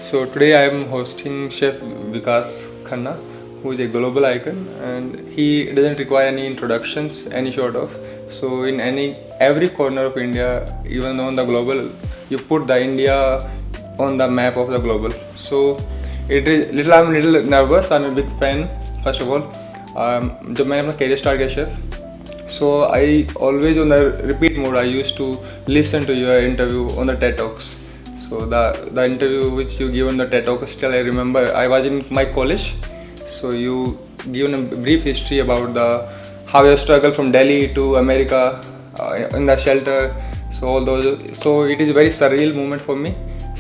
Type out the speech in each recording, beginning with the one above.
So today I am hosting Chef Vikas Khanna, who is a global icon, and he doesn't require any introductions, any sort of. So in every corner of India, even on the global, you put the India on the map of the global. So I'm little nervous. I'm a big fan. First of all, जब मैंने अपना career start किया chef, so I always on the repeat mode. I used to listen to your interview on the TED Talks. So the interview which you give on the TED Talk, still I remember. I was in my college, so you given a brief history about how you struggle from Delhi to America in the shelter. So all those. So it is a very surreal moment for me.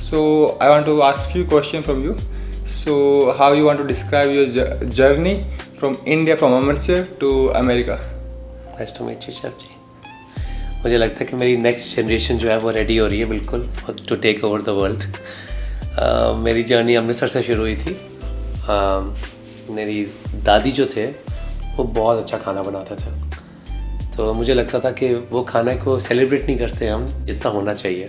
So I want to ask few questions from you. So how you want to describe your journey from India, from Amritsar to America? Nice to meet you, Chef जी. मुझे लगता है कि मेरी next generation जो है वो ready हो रही है बिल्कुल to take over the world. मेरी जर्नी अमृतसर से शुरू हुई थी. मेरी दादी जो थे वो बहुत अच्छा खाना बनाते थे, तो मुझे लगता था कि वो खाने को सेलिब्रेट नहीं करते हम जितना होना चाहिए.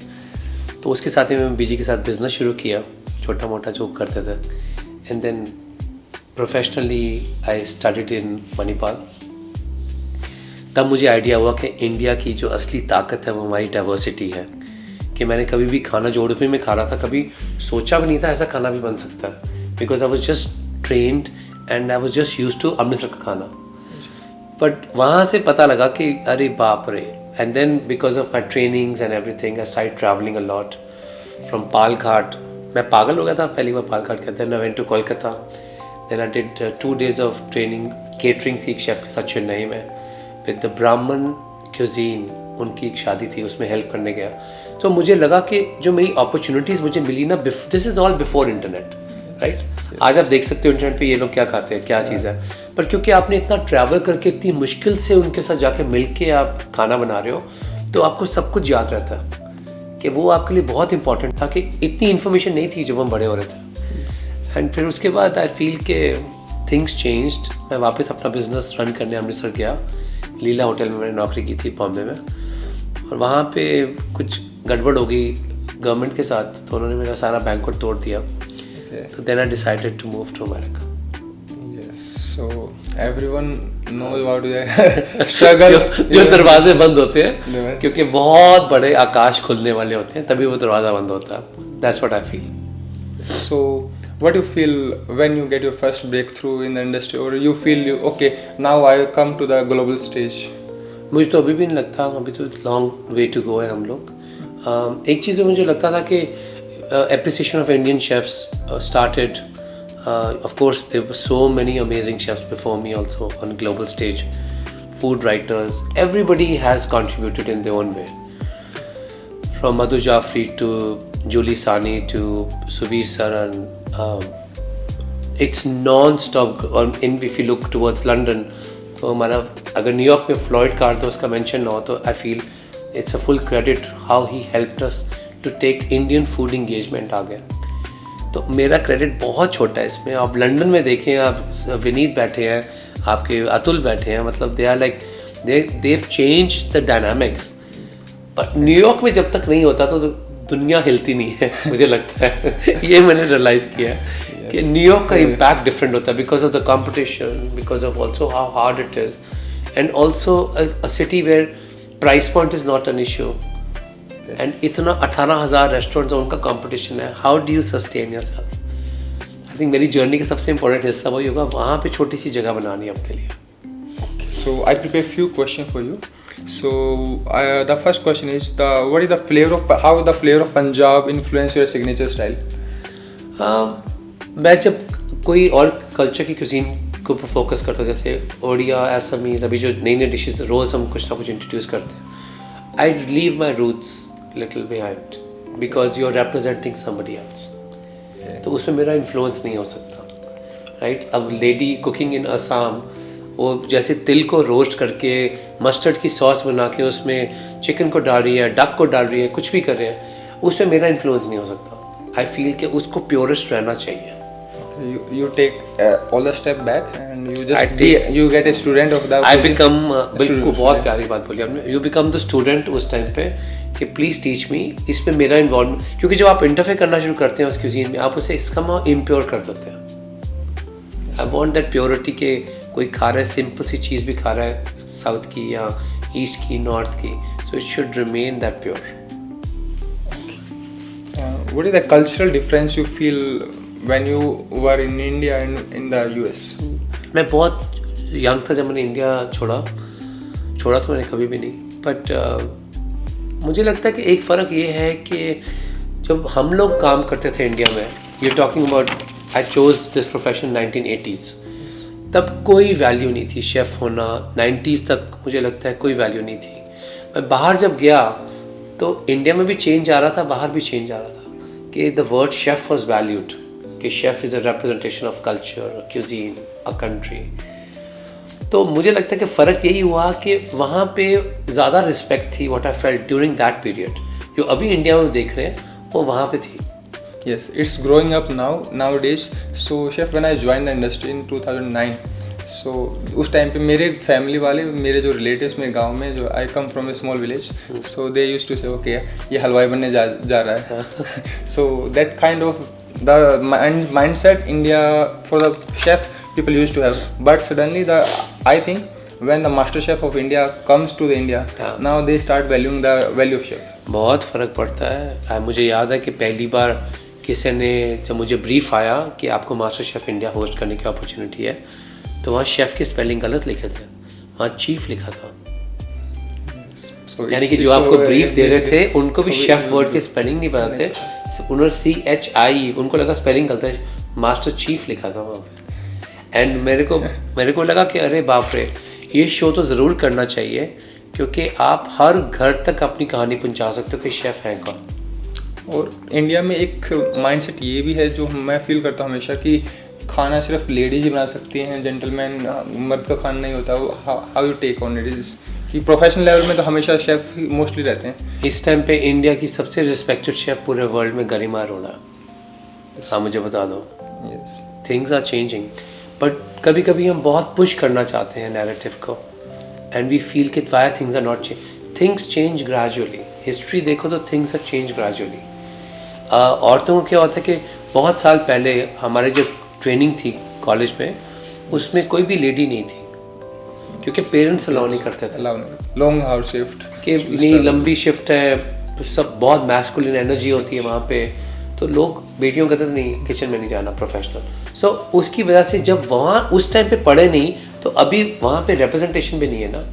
तो उसके साथ ही मैं बीजी के साथ बिज़नेस शुरू किया, छोटा मोटा जो करते थे. And then professionally I studied in Manipal. तब मुझे आइडिया हुआ कि इंडिया की जो असली ताकत है वो हमारी डाइवर्सिटी है. कि मैंने कभी भी खाना जो उड़पी में खा रहा था, कभी सोचा भी नहीं था ऐसा खाना भी बन सकता है. Because I was just trained and I was just use to Amritsar का खाना. बट वहाँ से पता लगा कि अरे बाप रे. And then because of my trainings and everything I started travelling a lot from Palghat. मैं पागल हो गया था पहली बार पालघाट के. Then I went to Kolkata. Then I did 2 days of training. Catering थी एक शेफ़ के साथ चेन्नई में विद द ब्राह्मण क्यूजीन. उनकी एक शादी थी, उसमें हेल्प करने गया. तो मुझे लगा कि जो मेरी अपॉर्चुनिटीज़ मुझे मिली ना, this is all before internet, right. आज आप देख सकते हो इंटरनेट पे ये लोग क्या खाते हैं, क्या चीज़ है. पर क्योंकि आपने इतना ट्रैवल करके इतनी मुश्किल से उनके साथ जाके मिल के आप खाना बना रहे हो, तो आपको सब कुछ याद रहता है कि वो आपके लिए बहुत इंपॉर्टेंट था. कि इतनी इन्फॉर्मेशन नहीं थी जब हम बड़े हो रहे थे. एंड फिर उसके बाद आई फील के थिंग्स चेंज्ड. मैं वापस अपना बिजनेस रन करने अमृतसर गया. लीला होटल में मैंने नौकरी की थी बॉम्बे में, और वहाँ पे कुछ गड़बड़ हो गई गवर्नमेंट के साथ, तो उन्होंने मेरा सारा बैंकवेट तोड़ दिया. तो then I decided to move to America. So everyone knows about your struggle. जो दरवाजे बंद होते हैं क्योंकि बहुत बड़े आकाश खुलने वाले होते हैं, तभी वो दरवाज़ा बंद होता है. That's what I feel. So what do you feel when you get your first breakthrough in the industry, or you feel okay, now I come to the global stage? मुझे तो अभी भी नहीं लगता, अभी तो लॉन्ग वे टू गो है हम लोग. एक चीज़ मुझे लगता था कि appreciation of Indian chefs started. Of course, there were so many amazing chefs before me also on global stage. Food writers, everybody has contributed in their own way. From Madhu Jaffrey to Julie Sani to Suvir Saran. It's non-stop. If you look towards London, तो हमारा अगर New York में Floyd Cardoz का mention ना हो तो I feel it's a full credit how he helped us to take Indian food engagement आगे. तो मेरा क्रेडिट बहुत छोटा है इसमें. आप लंदन में देखें, आप विनीत बैठे हैं, आपके अतुल बैठे हैं, मतलब they are like they've change the dynamics. But New York में जब तक नहीं होता तो दुनिया हिलती नहीं है मुझे लगता है. ये मैंने रियलाइज़ किया है कि न्यूयॉर्क का इम्पैक्ट डिफरेंट होता है because of the competition, because of also how hard it is, and also a city where price point is not an issue. And इतना 18,000 रेस्टोरेंट्स और उनका कॉम्पिटिशन है. How do you sustain yourself? I think मेरी जर्नी का सबसे important हिस्सा वही होगा, वहाँ पे छोटी सी जगह बनानी है अपने लिए. So I prepare few questions for you. So the first question is what is the flavor of how the flavor of Punjab influence your signature style? मैं जब कोई और कल्चर की क्यूजीन को फोकस करता हूँ, जैसे ओडिया, असमीज, अभी जो नई नई डिशेज रोज़ हम कुछ ना कुछ इंट्रोड्यूस करते हैं, I leave my roots little behind because you are representing somebody else. तो उसमें मेरा इन्फ्लुएंस नहीं हो सकता, राइट. अब लेडी कुकिंग इन असम, वो जैसे तिल को रोस्ट करके मस्टर्ड की सॉस बना के उसमें चिकन को डाल रही है, डक को डाल रही है, कुछ भी कर रहे हैं, उसमें मेरा इन्फ्लुएंस नहीं हो सकता. आई फील कि उसको प्योरेस्ट रहना चाहिए. You take all the step back and you just you get a student of the. I become बिल्कुल बहुत प्यारी बात बोली आपने. You become the student उस टाइम पे कि प्लीज़ टीच मी, इस पे मेरा इन्वॉल्वमेंट, क्योंकि जब आप इंटरफेयर करना शुरू करते हैं उस क्यूजीन में, आप उसे इसका इम्प्योर कर देते हैं। आई वॉन्ट दैट प्योरिटी के कोई खा रहा है सिंपल सी चीज़ भी खा रहा है साउथ की या ईस्ट की, नॉर्थ की, so it should remain that pure. What is the cultural difference you feel when you were in India and in the US? मैं बहुत यंग था जब मैंने इंडिया छोड़ा तो मैंने कभी भी नहीं, बट मुझे लगता है कि एक फ़र्क ये है कि जब हम लोग काम करते थे इंडिया में, you talking about, I chose this profession 1980s, तब कोई वैल्यू नहीं थी शेफ़ होना। 90s तक मुझे लगता है कोई वैल्यू नहीं थी। मैं बाहर जब गया तो इंडिया में भी चेंज आ रहा था, बाहर भी चेंज आ रहा था कि the word chef was valued, कि chef is a representation of culture, cuisine, a country. तो मुझे लगता है कि फ़र्क यही हुआ कि वहाँ पे ज़्यादा रिस्पेक्ट थी, what I felt during that period, जो अभी इंडिया में देख रहे हैं वो वहाँ पे थी। Yes, it's growing up nowadays. So chef, when I joined the industry in 2009, so उस टाइम पे मेरे फैमिली वाले, मेरे जो रिलेटिव्स मेरे गांव में, जो I come from a small village, so they used to say okay ये हलवाई बनने जा रहा है। So that kind of the mindset India for the chef people used to have, but suddenly I think when the master chef of India comes to the India, now they start valuing the value of chef. बहुत फ़र्क पड़ता है। मुझे याद है कि पहली बार किसी ने, जब मुझे ब्रीफ आया कि आपको मास्टर शेफ़ इंडिया होस्ट करने की अपॉर्चुनिटी है, तो वहाँ शेफ़ के स्पेलिंग गलत लिखे थे, वहाँ चीफ लिखा था। So यानी कि जो आपको ब्रीफ दे रहे थे उनको भी शेफ़ वर्ड के स्पेलिंग नहीं पता थे, उन्होंने CHI, उनको लगा स्पेलिंग गलत है, मास्टर चीफ लिखा था वहाँ पे। एंड मेरे को लगा कि अरे बाप रे, ये शो तो ज़रूर करना चाहिए, क्योंकि आप हर घर तक अपनी कहानी पहुंचा सकते हो कि शेफ़ हैं कौन। और इंडिया में एक माइंडसेट ये भी है जो मैं फील करता हूँ हमेशा, कि खाना सिर्फ लेडीज ही बना सकती हैं, जेंटलमैन मर्द का खाना नहीं होता। How you take on it is कि प्रोफेशनल लेवल में तो हमेशा शेफ मोस्टली रहते हैं। इस टाइम पे इंडिया की सबसे रिस्पेक्टेड शेफ़ पूरे वर्ल्ड में गरिमा अरोड़ा। हाँ, मुझे बता दो, थिंग्स आर चेंजिंग, बट कभी कभी हम बहुत पुश करना चाहते हैं नैरेटिव को, एंड वी फील कि why things are not change. Things change gradually. History देखो तो थिंग्स आर चेंज ग्रेजुअली। औरतों को क्या होता है कि बहुत साल पहले हमारे जो ट्रेनिंग थी कॉलेज में, उसमें कोई भी लेडी नहीं थी, क्योंकि पेरेंट्स अलाउ नहीं करते थे। लॉन्ग आवर शिफ्ट कि नहीं, लंबी शिफ्ट है, सब बहुत मैस्कुलिन एनर्जी होती है वहाँ पे, तो लोग बेटियों कहते थे नहीं, किचन में नहीं जाना, प्रोफेशनल। सो उसकी वजह से जब वहाँ उस टाइम पे पढ़े नहीं, तो अभी वहाँ पे रिप्रेजेंटेशन भी नहीं है ना।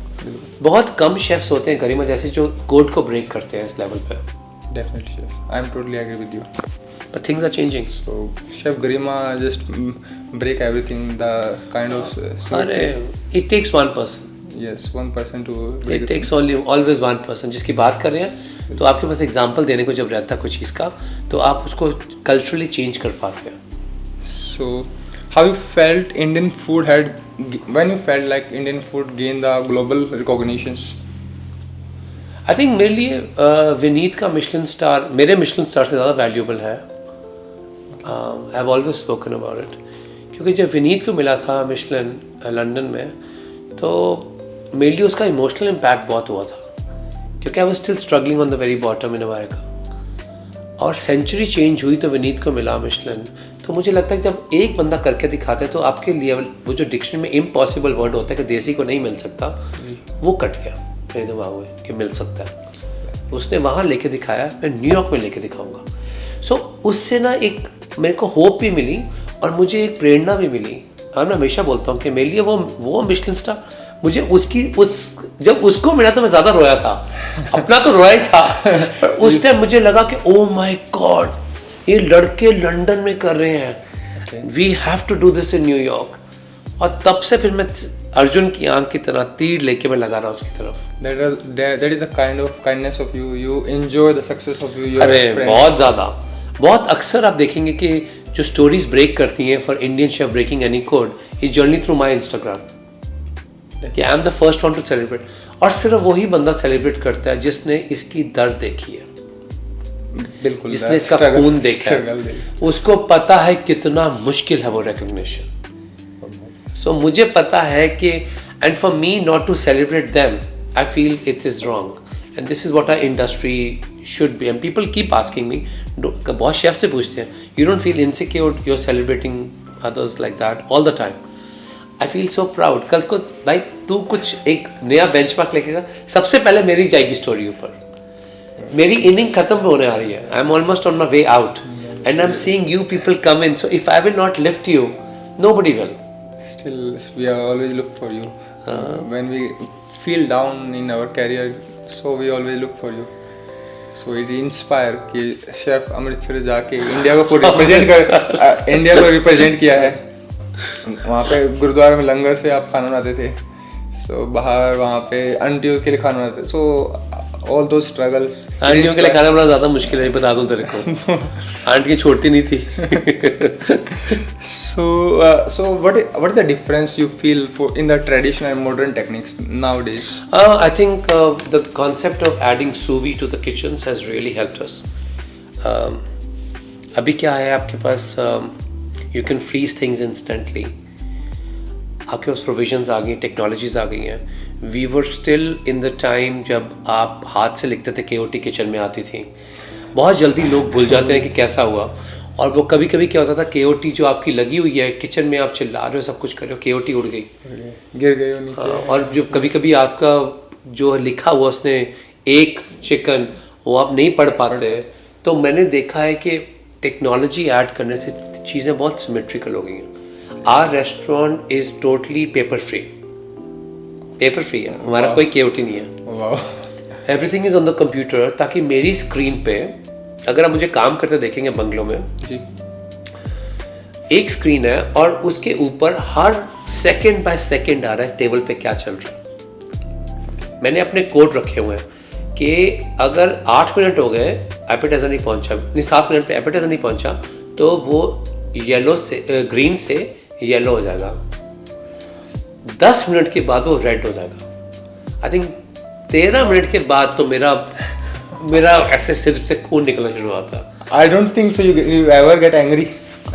बहुत कम शेफ्स होते हैं गरिमा जैसे जो कोड को ब्रेक करते हैं इस लेवल पे। Definitely, chef. I'm totally agree with you. But things are changing. So, Chef Garima just break everything. The kind of. अरे, it takes one person. Yes, one person to. Break It takes always one person. जिसकी बात कर रहे हैं, तो आपके पास example देने को जब रहता है कुछ चीज़ का, तो आप उसको कल्चरली चेंज कर पाते हैं। So, how you felt Indian food had when you felt like Indian food gained the global recognitions? I think मेरे लिए विनीत का मिशलिन स्टार मेरे मिशलिन स्टार से ज़्यादा वैल्यूबल है। I have always spoken about it, क्योंकि जब विनीत को मिला था मिशलिन लंदन में, तो मेरे लिए उसका इमोशनल इम्पैक्ट बहुत हुआ था, क्योंकि I was still struggling on the very bottom in America. और सेंचुरी चेंज हुई तो विनीत को मिला मिशलिन, तो मुझे लगता है कि जब एक बंदा करके दिखाता है तो आपके लेवल, वो जो डिक्शनरी में इम्पॉसिबल वर्ड होता है कि देसी को नहीं मिल सकता, वो कट गया मेरे दिमाग में कि मिल सकता है। उसने वहाँ लेके दिखाया, मैं न्यूयॉर्क में लेके दिखाऊंगा। सो उससे ना एक मेरे को होप भी मिली और मुझे एक प्रेरणा भी मिली। और मैं हमेशा बोलता हूँ कि मेरे लिए वो मिशलिन स्टार, मुझे जब उसको मिला तो मैं ज़्यादा रोया था, अपना तो रोया ही था, पर उस टाइम मुझे लगा कि ओ माई गॉड, ये लड़के लंदन में कर रहे हैं, we have to do this in New York. और तब से फिर मैं अर्जुन की आंख की तरह तीर लेके मैं लगा रहा उसकी तरफ। That is the kind of kindness of you. You enjoy the success of you. अरे बहुत ज़्यादा, बहुत अक्सर आप देखेंगे कि जो स्टोरीज ब्रेक करती हैं for Indian chef breaking any code is journey through my Instagram, कि I am the first one to celebrate. और सिर्फ वही बंदा सेलिब्रेट करता है जिसने इसकी दर्द देखी है, बिल्कुल, जिसने इसका खून देखा है, उसको पता है कितना मुश्किल है वो रिकग्निशन। सो मुझे पता है कि and for me not to celebrate them, I feel it is wrong. And this is what our industry should be. And people keep asking me, बहुत शेफ से पूछते हैं, you don't feel insecure, you are celebrating others like that all the time. I feel so proud. कल को भाई तू कुछ एक नया बेंचमार्क लेके सबसे पहले मेरी जाएगी स्टोरी ऊपर. मेरी इनिंग खत्म होने आ रही है. I am almost on my way out and I am seeing you people come in. So if I will not lift you, nobody will. Still, we are always look for you. When we feel down in our career, so we always look for you. So it inspire कि chef Amritsar जाके India को India को represent किया है. वहाँ पे गुरुद्वारा में लंगर से आप खाना बनाते थे. So बाहर वहाँ पे आंटियों के लिए खाना बनाते थे. So all those struggles. आंटियों के लिए खाना बनाना ज़्यादा मुश्किल है, बता दूँ तेरे को. आंटियाँ छोड़ती नहीं थी. So what is the difference you feel in the traditional and modern techniques nowadays? I think the concept of adding sous vide to the kitchens has really helped us. अभी क्या है आपके पास, you can freeze things instantly. आपके पास provisions आ गई, technologies आ गई हैं. We were still in the time जब आप हाथ से लिखते थे, KOT किचन में आती थी. बहुत जल्दी लोग भूल जाते हैं कि कैसा हुआ. और वो कभी कभी क्या होता था, KOT जो आपकी लगी हुई है किचन में, आप चिल्ला रहे हो, सब कुछ कर रहे हो, KOT उड़ गई, गिर गई नीचे. और जो कभी कभी आपका जो लिखा हुआ उसने एक चिकन, वो आप नहीं पढ़ पाते. तो मैंने देखा है कि टेक्नोलॉजी ऐड करने से चीज़ें बहुत सिमेट्रिकल हो गई हैं. Our restaurant is totally paper free है. हमारा कोई KOT नहीं है. Everything is on the computer. ताकि मेरी स्क्रीन पे, अगर आप मुझे काम करते देखेंगे बंगलों में जी, एक स्क्रीन है और उसके ऊपर हर सेकंड बाय सेकंड आ रहा है टेबल पे क्या चल रहा है. मैंने अपने कोड रखे हुए हैं कि अगर 8 मिनट हो गए एपेटाइजर नहीं पहुंचा, नहीं 7 मिनट पे एपेटाइजर नहीं पहुंचा, तो वो येलो से ग्रीन से येलो हो जाएगा. 10 मिनट के बाद वो रेड हो जाएगा. आई थिंक 13 मिनट के बाद तो मेरा ऐसे सिर से खून निकलना शुरू हुआ था. I don't think so. You ever get angry?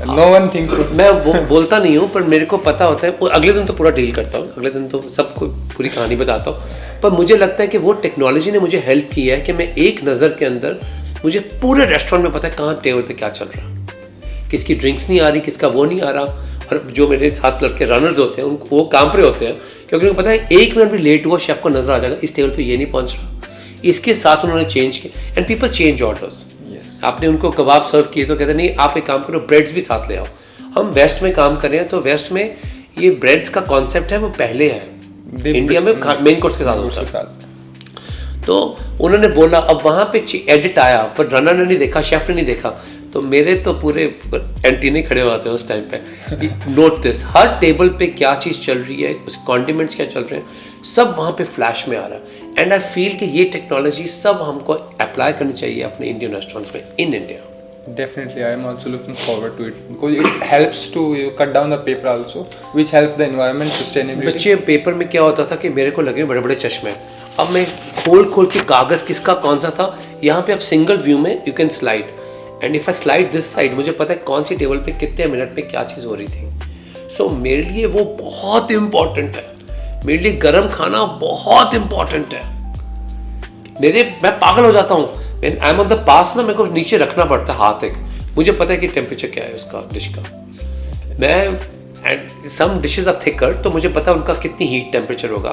No one thinks so. मैं बोलता नहीं हूँ, पर मेरे को पता होता है. अगले दिन तो पूरा डील करता हूँ, अगले दिन तो सबको पूरी कहानी बताता हूँ. पर मुझे लगता है कि वो टेक्नोलॉजी ने मुझे हेल्प किया है कि मैं एक नज़र के अंदर मुझे पूरे रेस्टोरेंट में पता है कहाँ टेबल पे क्या चल रहा है, किसकी ड्रिंक्स नहीं आ रही, किसका वो नहीं आ रहा. और जो मेरे साथ लड़के रनर्स होते हैं उनको वो काम पे होते हैं, क्योंकि उनको पता है 1 मिनट भी लेट हुआ शेफ को नजर आ जाएगा इस टेबल पे ये नहीं पहुंच रहा. इसके साथ उन्होंने चेंज किया. And people change orders. आपने उनको कबाब सर्व किए तो कहते नहीं, आप एक काम करो, ब्रेड्स भी साथ ले आओ. हम वेस्ट में काम कर रहे हैं, तो वेस्ट में ये ब्रेड्स का कॉन्सेप्ट है वो पहले है. इंडिया में मेन कोर्स के साथ होता है. तो उन्होंने बोला, अब वहाँ पे एडिट आया, पर रनर ने नहीं देखा, शेफ ने नहीं देखा, तो मेरे तो पूरे एंटीने खड़े होते हैं उस टाइम पे. नोट दिस, हर टेबल पे क्या चीज़ चल रही है, उस कॉन्डिमेंट्स क्या चल रहे हैं, सब वहाँ पे फ्लैश में आ रहा है. एंड आई फील कि ये टेक्नोलॉजी सब हमको अप्लाई करनी चाहिए अपने इंडियन रेस्टोरेंट्स में in India. Definitely, I am also looking forward to it because it helps to cut down the paper also, which helps the environment sustainability. बच्चे paper में क्या होता था कि मेरे को लगे बड़े बड़े चश्मे. अब मैं खोल के कागज़ किसका कौन सा था, यहाँ पे आप सिंगल व्यू में you can slide. And if I slide this side, मुझे पता है कौन सी टेबल पे कितने मिनट में क्या चीज़ हो रही थी. सो मेरे लिए वो बहुत इंपॉर्टेंट है. मेरे लिए गर्म खाना बहुत इंपॉर्टेंट है. मैं पागल हो जाता हूँ. आई एम ऑन द पास ना, मेरे को नीचे रखना पड़ता है हाथ एक. मुझे पता है कि टेम्परेचर क्या है उसका डिश का. And some dishes are thicker, तो मुझे पता है उनका कितनी हीट टेम्परेचर होगा,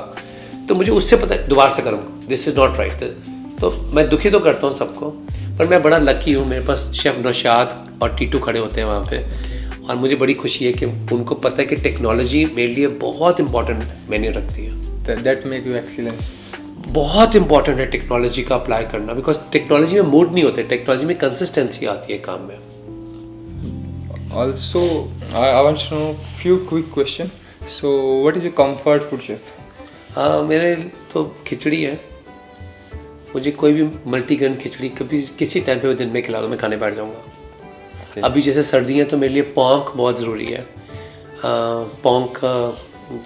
तो मुझे उससे पता है दोबारा से गर्म, दिस इज़ नॉट राइट. तो मैं दुखी तो करता हूँ सबको, पर मैं बड़ा लकी हूँ. मेरे पास शेफ़ नौशाद और टीटू खड़े होते हैं वहाँ पे, और मुझे बड़ी खुशी है कि उनको पता है कि टेक्नोलॉजी मेरे लिए बहुत इंपॉर्टेंट मैंने रखती है. That make you excellence. बहुत इंपॉर्टेंट है टेक्नोलॉजी का अप्लाई करना, बिकॉज टेक्नोलॉजी में मूड नहीं होते, टेक्नोलॉजी में कंसिस्टेंसी आती है काम में. Also, I want to know few quick question. So, what is your comfort food, chef? मेरे तो खिचड़ी है. मुझे कोई भी मल्टीग्रेन खिचड़ी कभी किसी टाइम पे दिन में खिला दो, मैं खाने बैठ जाऊँगा. अभी जैसे सर्दी है तो मेरे लिए पोंक बहुत ज़रूरी है. पोंक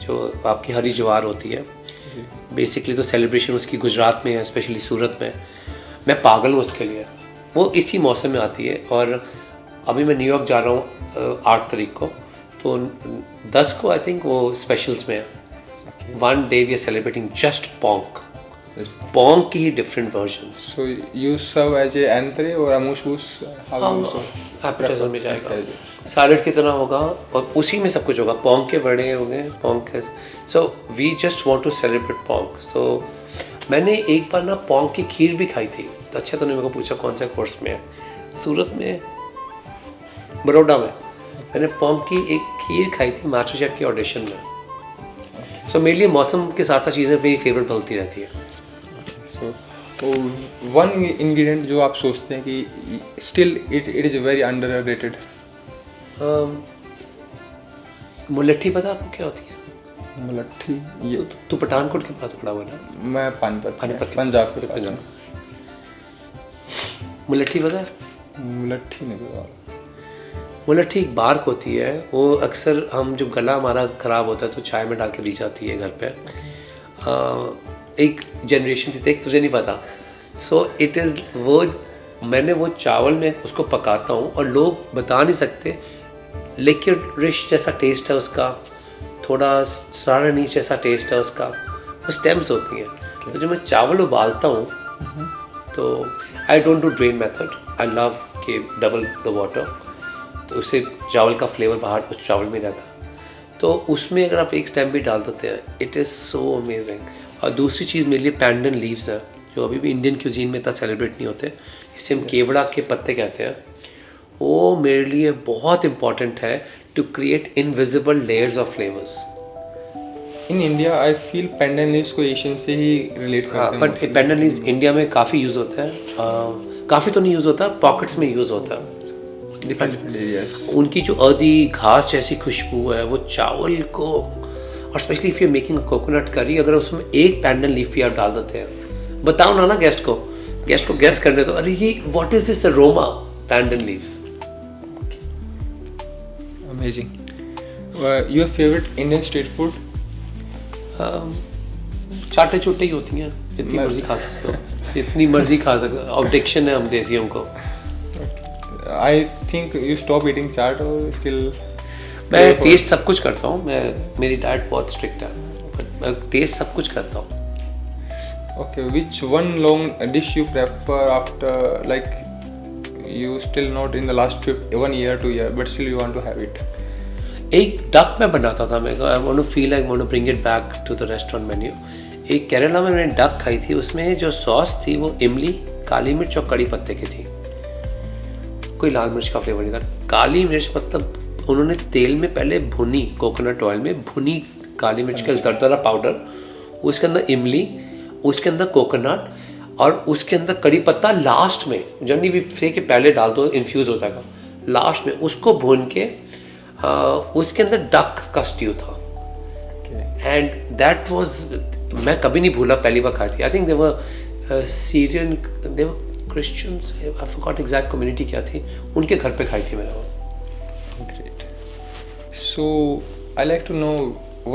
जो आपकी हरी ज्वार होती है, बेसिकली तो सेलिब्रेशन उसकी गुजरात में है, स्पेशली सूरत में. मैं पागल हूँ उसके लिए. वो इसी मौसम में आती है. और अभी मैं न्यूयॉर्क जा रहा हूँ 8 तारीख को, तो 10 को आई थिंक वो स्पेशल्स में है. 1 day we are celebrating just Ponk. Pong की ही different versions. So you serve as a entree or amuse bouche? How you serve? Appetiser में जाएगा, सैलड की तरह होगा और उसी में सब कुछ होगा। पोंग के बड़े होंगे, पोंग के। So we just want to celebrate Pong. So मैंने एक बार ना पोंग की खीर भी खाई थी। तो अच्छा, तूने मेरे को पूछा कौन सा कोर्स में है। सूरत में, बड़ौदा में मैंने पोंग की एक खीर खाई थी मास्टर शेफ के ऑडिशन में। सो मेरे लिए मौसम के साथ साथ चीज़ें मेरी फेवरेट बनती रहती है। So one ingredient जो आप सोचते हैं कि still it is very underrated? मुलट्ठी पता आपको क्या होती है? मुलट्ठी, ये तू पठानकोट के पास पड़ा हुआ ना? मैं पानीपत, पंजाब के पास। मुलट्ठी पता है? मुलट्ठी नहीं पता। मुलट्ठी एक बार्क होती है, वो अक्सर हम जब गला हमारा ख़राब होता है तो चाय में डाल के दी जाती है घर पे। एक जनरेशन थी, एक तुझे नहीं पता। सो इट इज़ वो, मैंने वो चावल में उसको पकाता हूँ और लोग बता नहीं सकते, लिक्विड रिच जैसा टेस्ट है उसका, थोड़ा सारा नीच जैसा टेस्ट है उसका। वो स्टेम्स होती हैं। तो जब मैं चावल उबालता हूँ तो I don't do drain method, I love के डबल द वाटर, तो उससे चावल का फ्लेवर बाहर उस चावल में रहता है। तो उसमें अगर आप एक स्टेम भी डाल देते हैं, इट इज़ सो अमेजिंग। और दूसरी चीज़ मेरे लिए पैंडन लीव्स है, जो अभी भी इंडियन क्यूजीन में इतना सेलिब्रेट नहीं होते, जिसे हम केवड़ा के पत्ते कहते हैं। वो मेरे लिए बहुत इंपॉर्टेंट है to create invisible layers of flavours. In India I feel pandan leaves को एशियन से ही रिलेट करते हैं। बट पैंडन लीव्स इंडिया में काफ़ी यूज़ होता है, काफ़ी तो नहीं यूज़ होता, पॉकेट्स में यूज़ होता है डिफरेंट एरियाज। उनकी जो अर्दी घास जैसी खुशबू है वो चावल को, और specially if you making coconut curry, अगर उसमें एक पैंडन लीफ भी आप डाल देते हैं, बताओ ना गेस्ट को गेस्ट करने दो, अरे ये what is this aroma, pandan leaves. Amazing. Your favourite Indian street food? चाटे चुटे ही होती हैं, जितनी मर्जी खा सकते हो, जितनी मर्जी खा सकते हो। ऑब्जेक्शन है हम देसियों को। I think you stop eating chaat और स्टिल? मैं टेस्ट सब कुछ करता हूँ, मेरी डाइट बहुत स्ट्रिक्ट है, बट मैं टेस्ट सब कुछ करता हूँ। Okay, which one long dish you prefer after, like, you still not in the last 1 year, 2 year, but still you want to have it? एक डक मैं बनाता था, मैं I want to feel like want to bring it back to the restaurant menu. एक केरला में मैंने duck खाई थी, उसमें जो सॉस थी वो इमली, काली मिर्च और कड़ी पत्ते की थी, कोई लाल मिर्च का फ्लेवर नहीं था। काली मिर्च मतलब उन्होंने तेल में पहले भुनी, कोकोनट ऑयल में भुनी काली मिर्च का दरदरा पाउडर, उसके अंदर इमली, उसके अंदर कोकोनट और उसके अंदर कड़ी पत्ता लास्ट में, जनरली वी फ्रे के पहले डाल दो इन्फ्यूज़ हो जाएगा, लास्ट में उसको भून के उसके अंदर डक का स्ट्यू था। एंड दैट वाज, मैं कभी नहीं भूला, पहली बार खाई थी। I think they were Syrian, they were Christians, I forgot exact community क्या थी, उनके घर पे खाई थी मैंने वो। Great. So I like to know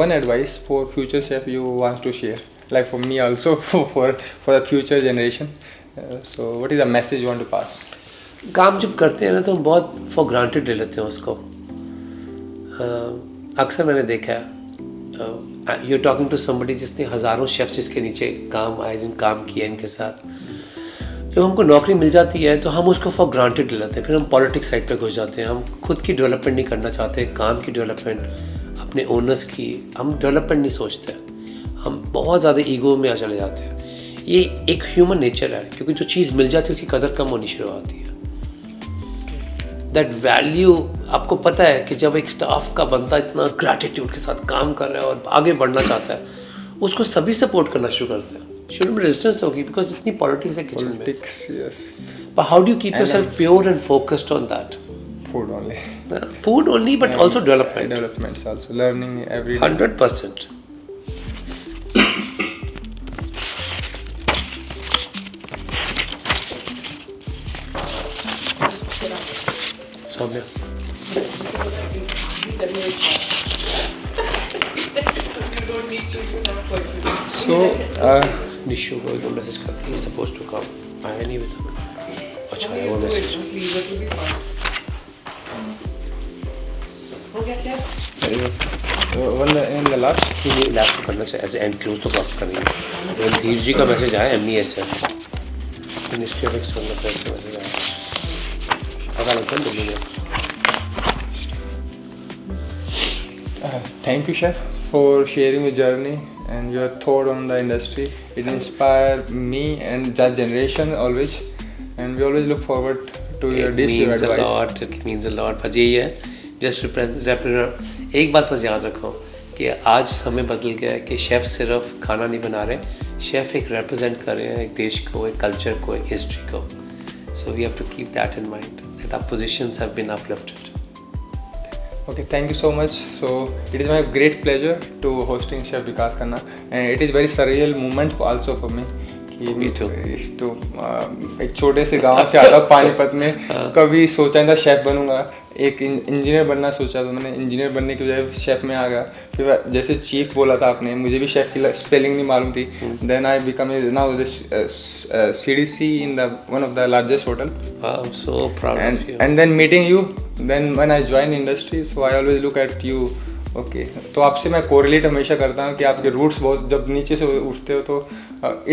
one advice for future chef you want to share, like for me also, for the future generation. So what is the message you want to pass? काम जब करते हैं ना तो हम बहुत for granted ले लेते हैं उसको। अक्सर मैंने देखा है, यू टॉकिंग टू समबडी जिसने हज़ारों शेफ जिसके नीचे काम आए, जिन काम किया इनके साथ, जब हमको नौकरी मिल जाती है तो हम उसको फॉर ग्रांटेड ले लेते हैं, फिर हम पॉलिटिक्स साइड पे घुस जाते हैं। हम खुद की डेवलपमेंट नहीं करना चाहते, काम की डेवलपमेंट, अपने ओनर्स की हम डेवलपमेंट नहीं सोचते, हम बहुत ज़्यादा ईगो में चले जाते हैं। ये एक ह्यूमन नेचर है, क्योंकि जो चीज़ मिल जाती है उसकी कदर कम होनी शुरू होती है। दैट वैल्यू, आपको पता है कि जब एक स्टाफ का बंदा इतना ग्रैटिट्यूड के साथ काम कर रहा है और आगे बढ़ना चाहता है, उसको सभी सपोर्ट करना शुरू करते हैं। शुरू में रेजिस्टेंस होगी बिकॉज इतनी पॉलिटिक्स है किचन में। Yes. But how do you keep yourself pure and focused on that? Food only. Food only, but also development. Developments also, learning every day. 100%. Saumya, So Nishu को एक मैसेज कर, he is supposed to come. आया नहीं अभी तक। अच्छा आया वो मैसेज। गया chef? One in the last. ये लैपटॉप करना चाहिए ऐसे एंड क्लोज तो बात करनी है। रणधीर जी का मैसेज आया MES है, मिनिस्ट्री ऑफ एक्सटर्नल अफेयर्स का मैसेज आया, पता लगता है दिल्ली में। Thank you, chef, for sharing your journey and your thought on the industry. It inspired me and that generation always, and we always look forward to your dish, your advice. It means a lot। बस यही है, just एक बात बस याद रखो कि आज समय बदल गया है कि शेफ़ सिर्फ खाना नहीं बना रहे, शेफ़ एक रिप्रेजेंट कर रहे हैं एक देश को, एक कल्चर को, एक हिस्ट्री को। So we have to keep that in mind that our positions have been uplifted. Okay, thank you so much. So it is my great pleasure to hosting Chef Vikas Khanna, and it is very surreal moment also for me. Me too. तो एक छोटे से गांव से आता हूँ पानीपत में, कभी सोचा नहीं था शेफ़ बनूंगा, एक इंजीनियर बनना सोचा तो मैंने इंजीनियर बनने की बजाय शेफ़ में आ गया। फिर जैसे चीफ बोला था आपने, मुझे भी शेफ़ की स्पेलिंग नहीं मालूम थी। Then I become now the CDC in the one of the largest hotel. I'm so proud of you. And then meeting you, then when I join industry, so I always look at you. Okay तो आपसे मैं correlate हमेशा करता हूँ कि आपके roots बहुत जब नीचे से उठते हो तो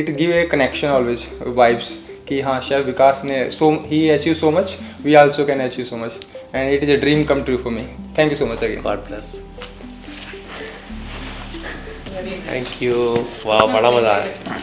it give a connection always vibes कि हाँ शेफ विकास ने सो ही achieve so much, we also can achieve so much, and it is a dream come true for me. Thank you so much again. God bless. Thank you. वाह बड़ा मज़ा आया।